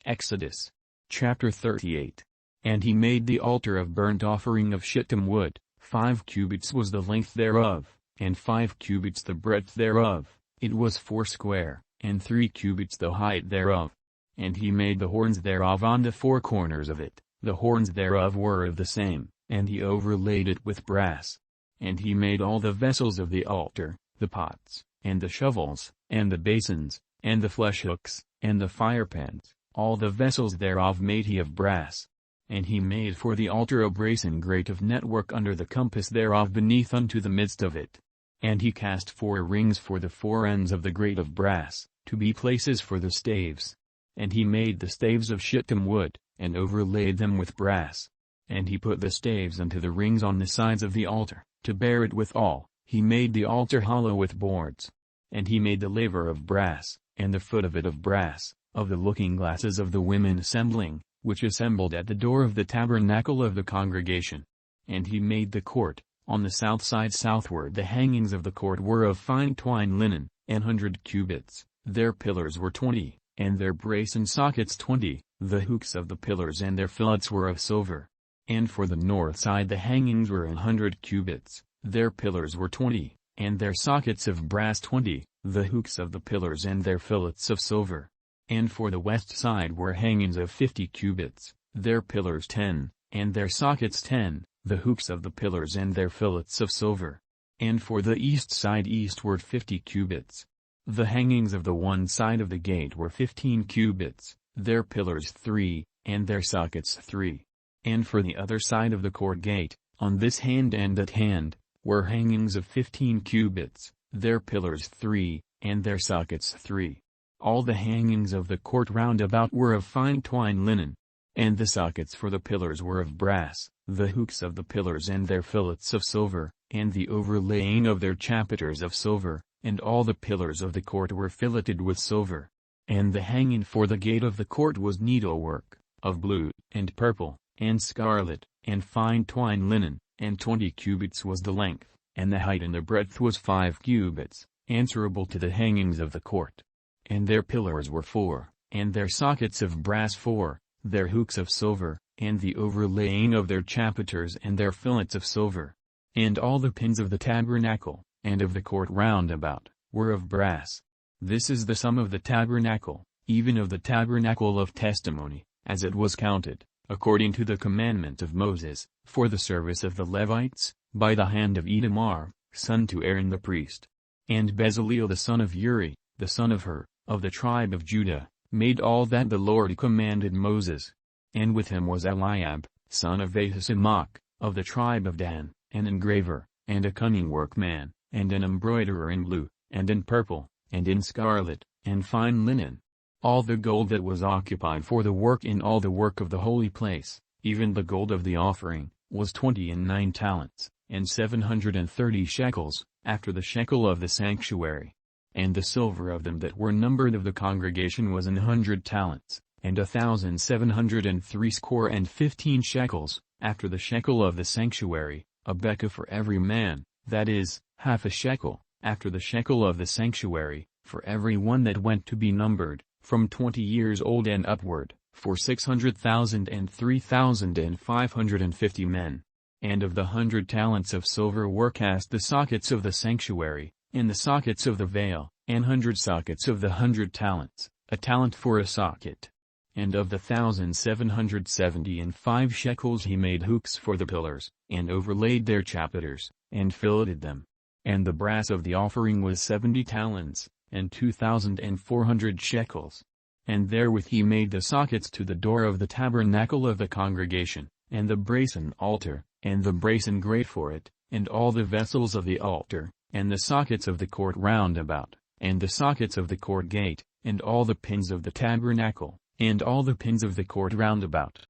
Exodus chapter 38. And he made the altar of burnt offering of shittim wood, 5 cubits was the length thereof, and 5 cubits the breadth thereof, it was 4 square, and 3 cubits the height thereof. And he made the horns thereof on the 4 corners of it, the horns thereof were of the same, and he overlaid it with brass. And he made all the vessels of the altar, the pots, and the shovels, and the basins, and the flesh hooks, and the firepans, all the vessels thereof made he of brass. And he made for the altar a brazen grate of network under the compass thereof beneath unto the midst of it. And he cast 4 rings for the 4 ends of the grate of brass, to be places for the staves. And he made the staves of shittim wood, and overlaid them with brass. And he put the staves unto the rings on the sides of the altar, to bear it withal. He made the altar hollow with boards. And he made the laver of brass, and the foot of it of brass, of the looking glasses of the women assembling, which assembled at the door of the tabernacle of the congregation. And he made the court, on the south side southward. The hangings of the court were of fine twined linen, 100 cubits, their pillars were 20, and their brazen sockets 20, the hooks of the pillars and their fillets were of silver. And for the north side the hangings were 100 cubits, their pillars were 20, and their sockets of brass 20, the hooks of the pillars and their fillets of silver. And for the west side were hangings of 50 cubits, their pillars 10, and their sockets 10, the hooks of the pillars and their fillets of silver. And for the east side eastward 50 cubits. The hangings of the one side of the gate were 15 cubits, their pillars 3, and their sockets 3. And for the other side of the court gate, on this hand and that hand, were hangings of 15 cubits, their pillars 3, and their sockets 3. All the hangings of the court round about were of fine twined linen. And the sockets for the pillars were of brass, the hooks of the pillars and their fillets of silver, and the overlaying of their chapiters of silver, and all the pillars of the court were filleted with silver. And the hanging for the gate of the court was needlework, of blue, and purple, and scarlet, and fine twined linen, and 20 cubits was the length, and the height and the breadth was 5 cubits, answerable to the hangings of the court. And their pillars were 4, and their sockets of brass 4, their hooks of silver, and the overlaying of their chapiters and their fillets of silver. And all the pins of the tabernacle, and of the court round about, were of brass. This is the sum of the tabernacle, even of the tabernacle of testimony, as it was counted, according to the commandment of Moses, for the service of the Levites, by the hand of Itamar, son to Aaron the priest. And Bezaleel the son of Uri, the son of Hur, of the tribe of Judah, made all that the Lord commanded Moses. And with him was Eliab, son of Ahisamach, of the tribe of Dan, an engraver, and a cunning workman, and an embroiderer in blue, and in purple, and in scarlet, and fine linen. All the gold that was occupied for the work in all the work of the holy place, even the gold of the offering, was 29 talents, and 730 shekels, after the shekel of the sanctuary. And the silver of them that were numbered of the congregation was 100 talents, and 1,703 and 15 after the shekel of the sanctuary, a bekah for every man, that is, half a shekel, after the shekel of the sanctuary, for every one that went to be numbered, from 20 years old and upward, for 600,000 and 3,550 men. And of the 100 talents of silver were cast the sockets of the sanctuary, and the sockets of the veil, 100 sockets of the 100 talents, a talent for a socket. And of the 1,775 shekels he made hooks for the pillars, and overlaid their chapiters, and filleted them. And the brass of the offering was 70 talents, and 2,400 shekels. And therewith he made the sockets to the door of the tabernacle of the congregation, and the brazen altar, and the brazen grate for it, and all the vessels of the altar, and the sockets of the court round about, and the sockets of the court gate, and all the pins of the tabernacle, and all the pins of the court round about.